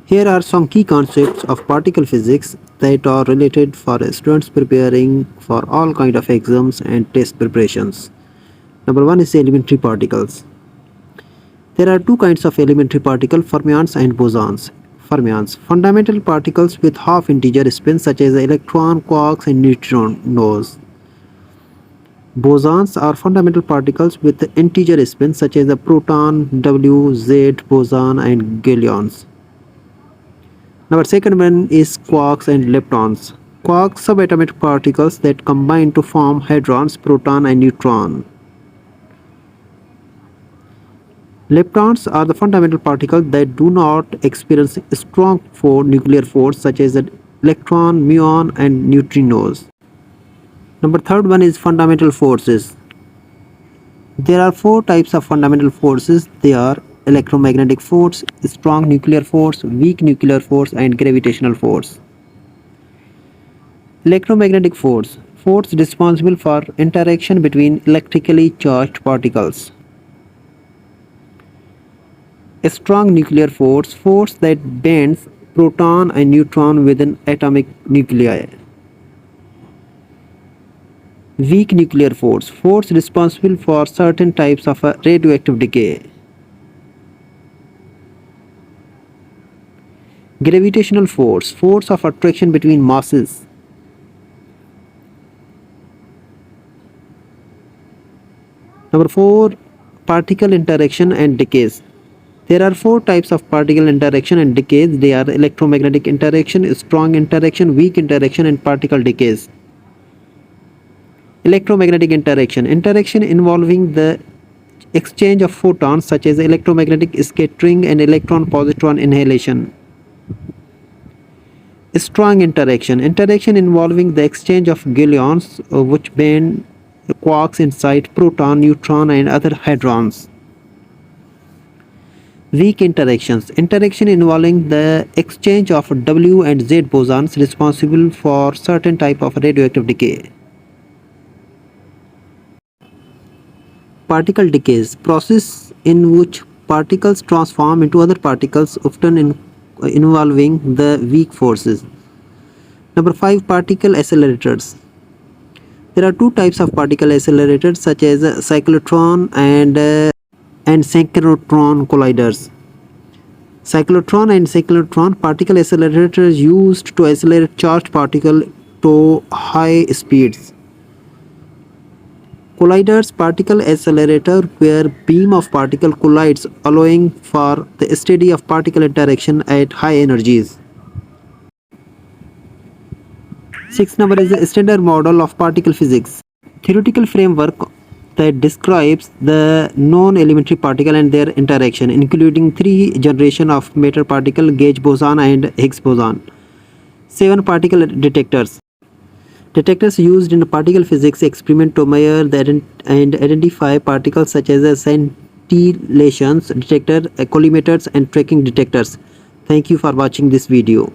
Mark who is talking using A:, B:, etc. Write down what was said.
A: Here are some key concepts of particle physics that are related for students preparing for all kind of exams and test preparations. Number one is elementary particles. There are two kinds of elementary particles, fermions and bosons. Fermions, fundamental particles with half integer spin such as electron, quarks and neutrinos. Bosons are fundamental particles with integer spin such as the proton, W, Z, boson and gluons. Number second one is quarks and leptons. Quarks subatomic particles that combine to form hadrons, proton and neutron. Leptons are the fundamental particles that do not experience strong nuclear force such as electron, muon and neutrinos. Number third one is fundamental forces. There are four types of fundamental forces. They are electromagnetic force, strong nuclear force, weak nuclear force and gravitational force. Electromagnetic force, force responsible for interaction between electrically charged particles. A strong nuclear force, force that bends proton and neutron within atomic nuclei. Weak nuclear force, force responsible for certain types of radioactive decay. Gravitational force, force of attraction between masses. Number 4, particle interaction and decays. There are four types of particle interaction and decays. They are electromagnetic interaction, strong interaction, weak interaction and particle decays. Electromagnetic interaction, interaction involving the exchange of photons such as electromagnetic scattering and electron-positron annihilation. Strong interaction, interaction involving the exchange of gluons which bend quarks inside proton, neutron and other hadrons. Weak interactions, interaction involving the exchange of W and Z bosons responsible for certain type of radioactive decay. Particle decays, process in which particles transform into other particles, often involving the weak forces. Number 5, particle accelerators. There are two types of particle accelerators such as cyclotron and synchrotron colliders. Cyclotron and synchrotron particle accelerators used to accelerate charged particles to high speeds. Colliders, particle accelerator where beam of particle collides, allowing for the study of particle interaction at high energies. 6th number is the standard model of particle physics, theoretical framework that describes the known elementary particle and their interaction, including 3 generations of matter particle, gauge boson and Higgs boson. 7 particle detectors. Detectors used in particle physics experiment to measure and identify particles such as scintillations detector, collimators and tracking detectors. Thank you for watching this video.